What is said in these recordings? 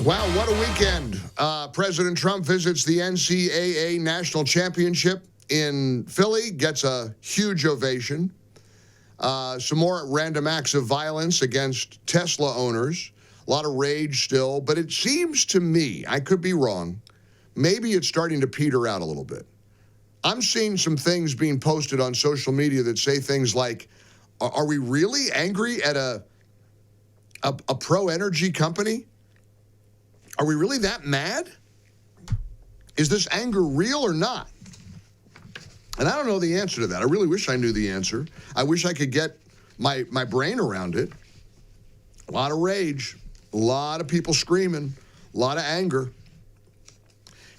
Wow, what a weekend. President Trump visits the NCAA National Championship in Philly, gets a huge ovation. Some more random acts of violence against Tesla owners. A lot of rage still, but it seems to me, I could be wrong, maybe it's starting to peter out a little bit. I'm seeing some things being posted on social media that say things like, are we really angry at a pro-energy company? Are we really that mad? Is this anger real or not? And I don't know the answer to that. I really wish I knew the answer. I wish I could get my brain around it. A lot of rage, a lot of people screaming, a lot of anger.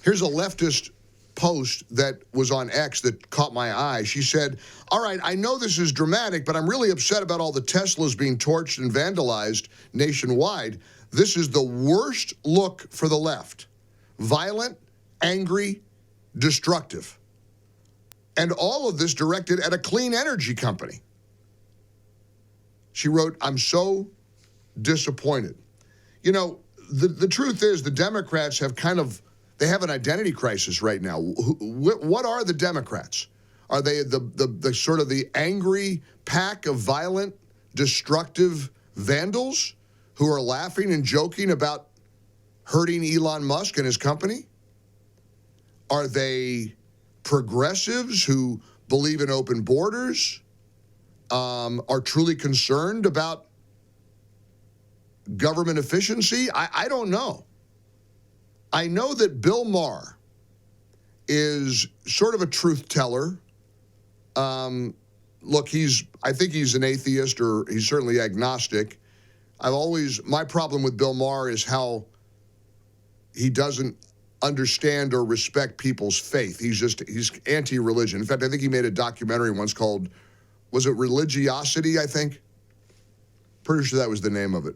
Here's a leftist post that was on X that caught my eye. She said, all right, I know this is dramatic, but I'm really upset about all the Teslas being torched and vandalized nationwide. This is the worst look for the left. Violent, angry, destructive. And all of this directed at a clean energy company. She wrote, I'm so disappointed. You know, the truth is the Democrats have they have an identity crisis right now. What are the Democrats? Are they the sort of the angry pack of violent, destructive vandals who are laughing and joking about hurting Elon Musk and his company? Are they progressives who believe in open borders, are truly concerned about government efficiency? I don't know. I know that Bill Maher is sort of a truth teller. Look, I think he's an atheist, or he's certainly agnostic. My problem with Bill Maher is how he doesn't understand or respect people's faith. He's anti-religion. In fact, I think he made a documentary once called, was it Religiosity, I think? Pretty sure that was the name of it.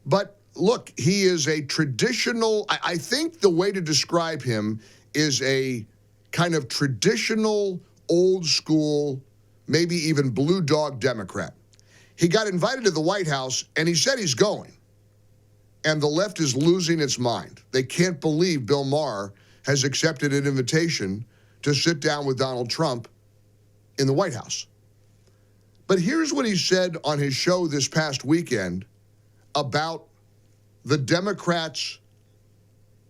But look, he is a traditional, I think the way to describe him is a kind of traditional, old school, maybe even blue dog Democrat. He got invited to the White House, and he said he's going. And the left is losing its mind. They can't believe Bill Maher has accepted an invitation to sit down with Donald Trump in the White House. But here's what he said on his show this past weekend about the Democrats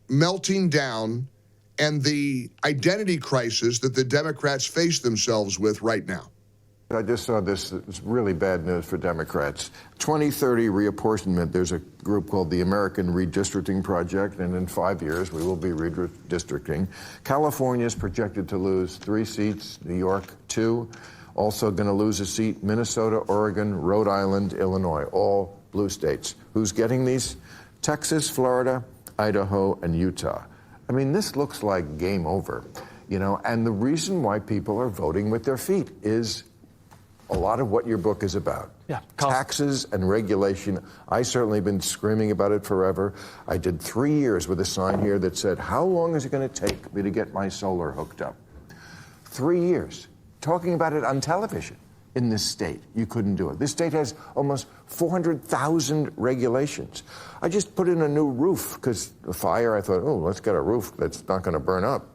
melting down and the identity crisis that the Democrats face themselves with right now. I just saw this. It's really bad news for Democrats. 2030 reapportionment, there's a group called the American Redistricting Project, and in 5 years we will be redistricting. California is projected to lose 3 seats, New York 2, also going to lose a seat, Minnesota, Oregon, Rhode Island, Illinois, all blue states. Who's getting these? Texas, Florida, Idaho, and Utah. I mean, this looks like game over, and the reason why people are voting with their feet is a lot of what your book is about. Yeah, taxes and regulation. I certainly have been screaming about it forever. I did 3 years with a sign here that said, how long is it going to take me to get my solar hooked up? 3 years. Talking about it on television in this state. You couldn't do it. This state has almost 400,000 regulations. I just put in a new roof because the fire, I thought, let's get a roof that's not going to burn up.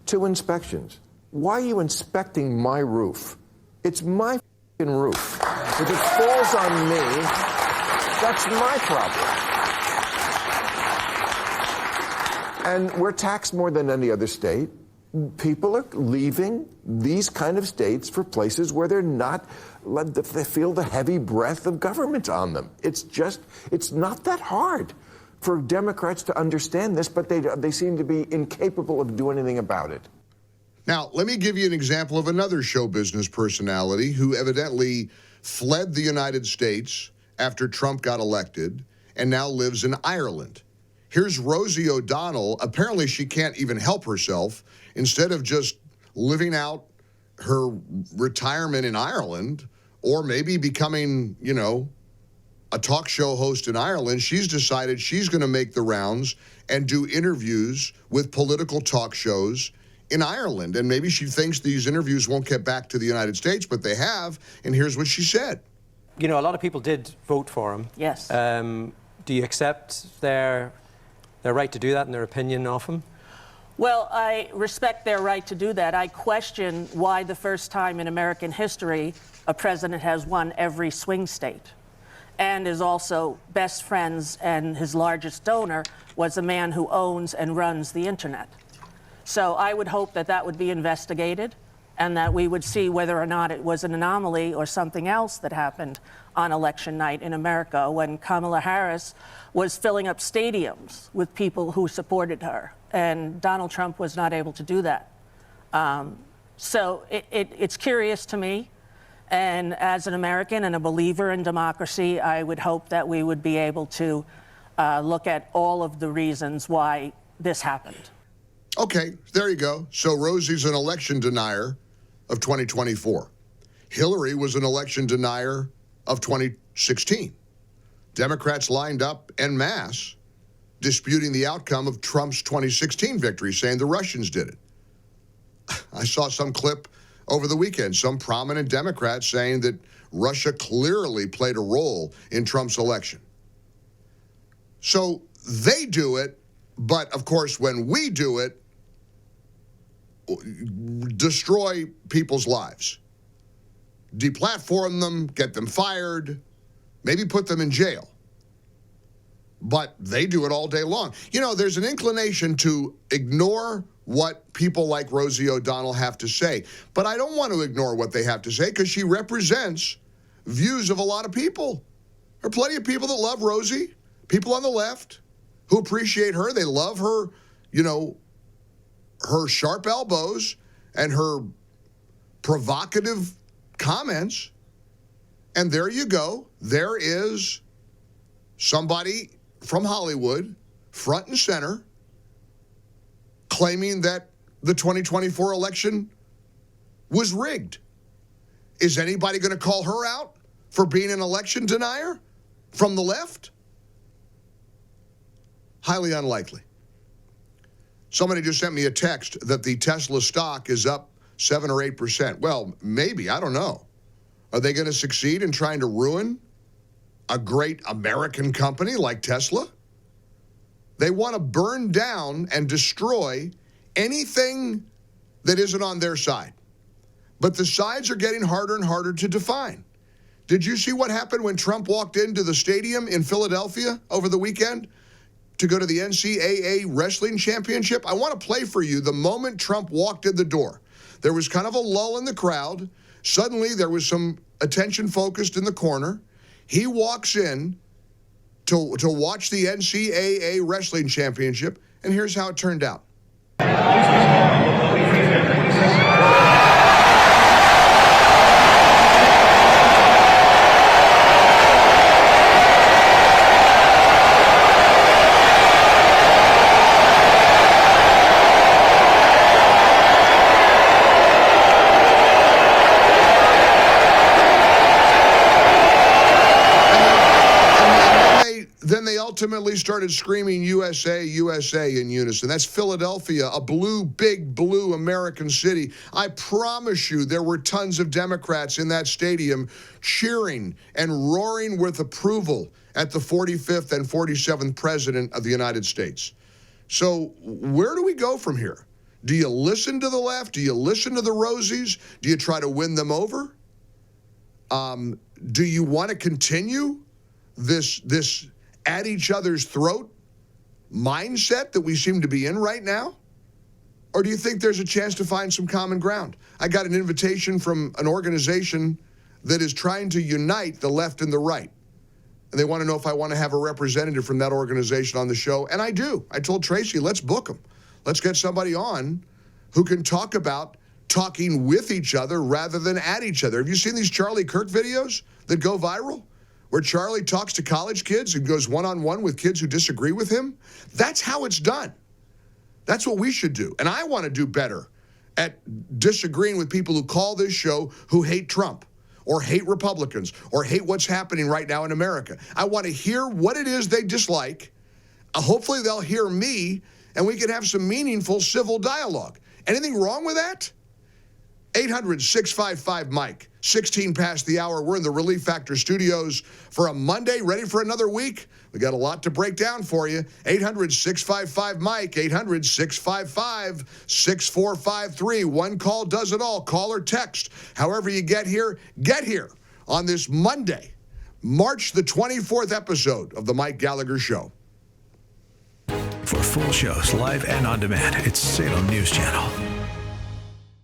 2 inspections. Why are you inspecting my roof? It's my f***ing roof. If it falls on me, that's my problem. And we're taxed more than any other state. People are leaving these kind of states for places where they feel the heavy breath of government on them. It's not that hard for Democrats to understand this, but they seem to be incapable of doing anything about it. Now, let me give you an example of another show business personality who evidently fled the United States after Trump got elected and now lives in Ireland. Here's Rosie O'Donnell. Apparently, she can't even help herself. Instead of just living out her retirement in Ireland or maybe becoming, a talk show host in Ireland, she's decided she's going to make the rounds and do interviews with political talk shows in Ireland. And maybe she thinks these interviews won't get back to the United States, but they have. And here's what she said. A lot of people did vote for him. Yes. Do you accept their right to do that and their opinion of him? Well, I respect their right to do that. I question why the first time in American history a president has won every swing state and is also best friends, and his largest donor was a man who owns and runs the internet. So I would hope that that would be investigated and that we would see whether or not it was an anomaly or something else that happened on election night in America when Kamala Harris was filling up stadiums with people who supported her, and Donald Trump was not able to do that. So it's curious to me, and as an American and a believer in democracy, I would hope that we would be able to look at all of the reasons why this happened. Okay, there you go. So Rosie's an election denier of 2024. Hillary was an election denier of 2016. Democrats lined up en masse disputing the outcome of Trump's 2016 victory, saying the Russians did it. I saw some clip over the weekend, some prominent Democrats saying that Russia clearly played a role in Trump's election. So they do it, but of course, when we do it, destroy people's lives, deplatform them, get them fired, maybe put them in jail. But they do it all day long. You know, there's an inclination to ignore what people like Rosie O'Donnell have to say. But I don't want to ignore what they have to say because she represents views of a lot of people. There are plenty of people that love Rosie, people on the left who appreciate her. They love her, you know, her sharp elbows and her provocative comments. And there you go. There is somebody from Hollywood, front and center, claiming that the 2024 election was rigged. Is anybody going to call her out for being an election denier from the left? Highly unlikely. Somebody just sent me a text that the Tesla stock is up 7 or 8%. Well, maybe, I don't know. Are they going to succeed in trying to ruin a great American company like Tesla? They want to burn down and destroy anything that isn't on their side. But the sides are getting harder and harder to define. Did you see what happened when Trump walked into the stadium in Philadelphia over the weekend to go to the NCAA Wrestling Championship? I want to play for you the moment Trump walked in the door. There was kind of a lull in the crowd. Suddenly, there was some attention focused in the corner. He walks in to watch the NCAA Wrestling Championship, and here's how it turned out. Then they ultimately started screaming USA, USA in unison. That's Philadelphia, a big blue American city. I promise you there were tons of Democrats in that stadium cheering and roaring with approval at the 45th and 47th president of the United States. So where do we go from here? Do you listen to the left? Do you listen to the Rosies? Do you try to win them over? Do you want to continue this at each other's throat mindset that we seem to be in right now? Or do you think there's a chance to find some common ground? I got an invitation from an organization that is trying to unite the left and the right. And they want to know if I want to have a representative from that organization on the show. And I do. I told Tracy, let's book them. Let's get somebody on who can talk about talking with each other rather than at each other. Have you seen these Charlie Kirk videos that go viral, where Charlie talks to college kids and goes one-on-one with kids who disagree with him? That's how it's done. That's what we should do. And I want to do better at disagreeing with people who call this show who hate Trump or hate Republicans or hate what's happening right now in America. I want to hear what it is they dislike. Hopefully they'll hear me and we can have some meaningful civil dialogue. Anything wrong with that? 800-655-MIKE. 16 past the hour. We're in the Relief Factor studios for a Monday, ready for another week. We got a lot to break down for you. 800-655-MIKE. 800-655-6453. One call does it all. Call or text. However you get here on this Monday, March the 24th episode of The Mike Gallagher Show. For full shows, live and on demand, it's Salem News Channel.